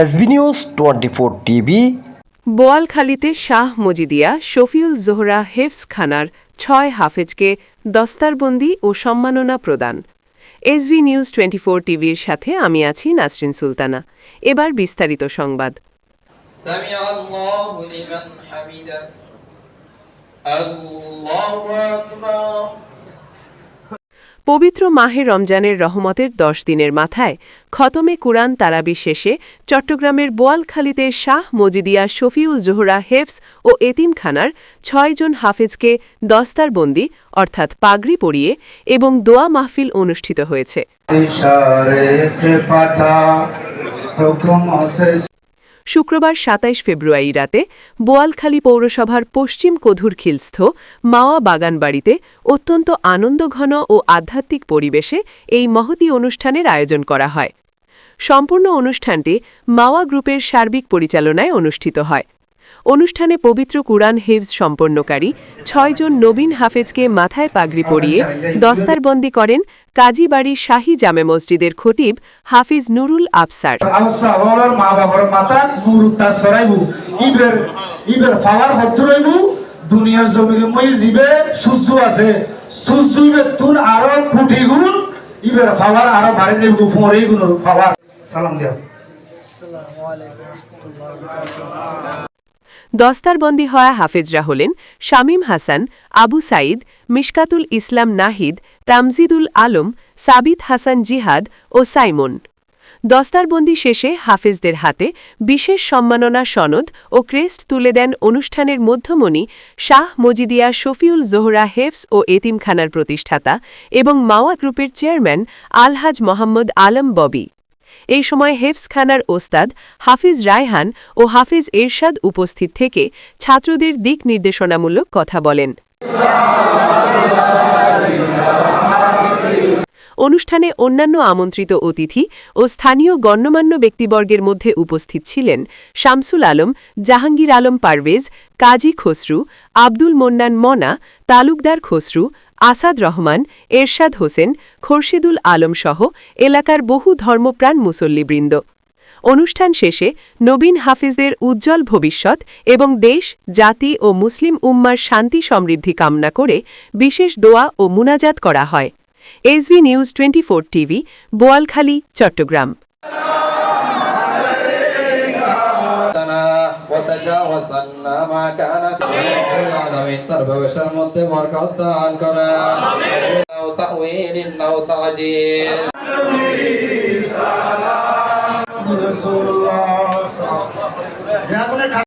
SB news 24 TV. বোয়ালখালীতে শাহ মজিদিয়া শফিউল জোহরা হেফজখানার ৬ হাফেজকে দস্তারবন্দি ও সম্মাননা প্রদান। এসবি নিউজ 24 টিভির সাথে আমি আছি নাসরিন সুলতানা। এবার বিস্তারিত সংবাদ। সামিআল্লাহু লিমান হামিদা। আল্লাহু আকবার। পবিত্র মাহে রমজানের রহমতের ১০ দিনের মাথায় খতমে কুরআন তারাবি শেষে চট্টগ্রামের বোয়ালখালীতে শাহ মজিদিয়া শফিউল জোহরা হেফজ ও এতিমখানার ৬ জন হাফেজকে দস্তারবন্দি অর্থাৎ পাগড়ি পরিয়ে এবং দোয়া মাহফিল অনুষ্ঠিত হয়েছে। শুক্রবার ২৭ ফেব্রুয়ারি রাতে বোয়ালখালী পৌরসভার পশ্চিম কধুরখিলস্থ মাওয়া বাগানবাড়িতে অত্যন্ত আনন্দঘন ও আধ্যাত্মিক পরিবেশে এই মহতী অনুষ্ঠানের আয়োজন করা হয়। সম্পূর্ণ অনুষ্ঠানটি মাওয়া গ্রুপের সার্বিক পরিচালনায় অনুষ্ঠিত হয়। অনুষ্ঠানে পবিত্র কুরআন হিফজ সম্পন্নকারী ৬ জন নবীন হাফেজকে মাথায় পাগড়ি পরিয়ে দস্তারবন্দি করেন কাজীবাড়ি শাহী জামে মসজিদের খতিব হাফিজ নুরুল আবসার। দুনিয়ার জমির মই জিবে সূর্য আছে সূর্য ইবে তুন আরো কোটি গুণ ইবের পাওয়ার আরো বাড়ে যাবে উপরে গুণ পাওয়ার। সালাম দিও। আসসালামু আলাইকুম। দস্তারবন্দি হওয়া হাফেজরা হলেন শামীম হাসান, আবু সাইদ, মিশকাতুল ইসলাম নাহিদ, তামজিদুল আলম, সাবিত হাসান জিহাদ ও সাইমন। দস্তারবন্দি শেষে হাফেজদের হাতে বিশেষ সম্মাননা সনদ ও ক্রেস্ট তুলে দেন অনুষ্ঠানের মধ্যমণি শাহ মজিদিয়া শফিউল জোহরা হেফজ ও এতিমখানার প্রতিষ্ঠাতা এবং মাওয়া গ্রুপের চেয়ারম্যান আলহাজ মোহাম্মদ আলম ববি। এই সময় হেফজখানার ওস্তাদ হাফিজ রায়হান ও হাফিজ এরশাদ উপস্থিত থেকে ছাত্রদের দিক নির্দেশনামূলক কথা বলেন। অনুষ্ঠানে অন্যান্য আমন্ত্রিত অতিথি ও স্থানীয় গণ্যমান্য ব্যক্তিবর্গের মধ্যে উপস্থিত ছিলেন শামসুল আলম, জাহাঙ্গীর আলম পারভেজ, কাজী খসরু, আব্দুল মন্নান মনা, তালুকদার খসরু, আসাদ রহমান, এরশাদ হোসেন, খোরশেদুল আলম সহ এলাকার বহু ধর্মপ্রাণ মুসল্লিবৃন্দ। অনুষ্ঠান শেষে নবীন হাফিজদের উজ্জ্বল ভবিষ্যৎ এবং দেশ, জাতি ও মুসলিম উম্মার শান্তি সমৃদ্ধি কামনা করে বিশেষ দোয়া ও মুনাজাত করা হয়। SB news 24 TV, Boalkhali, Chittagong. আমিন।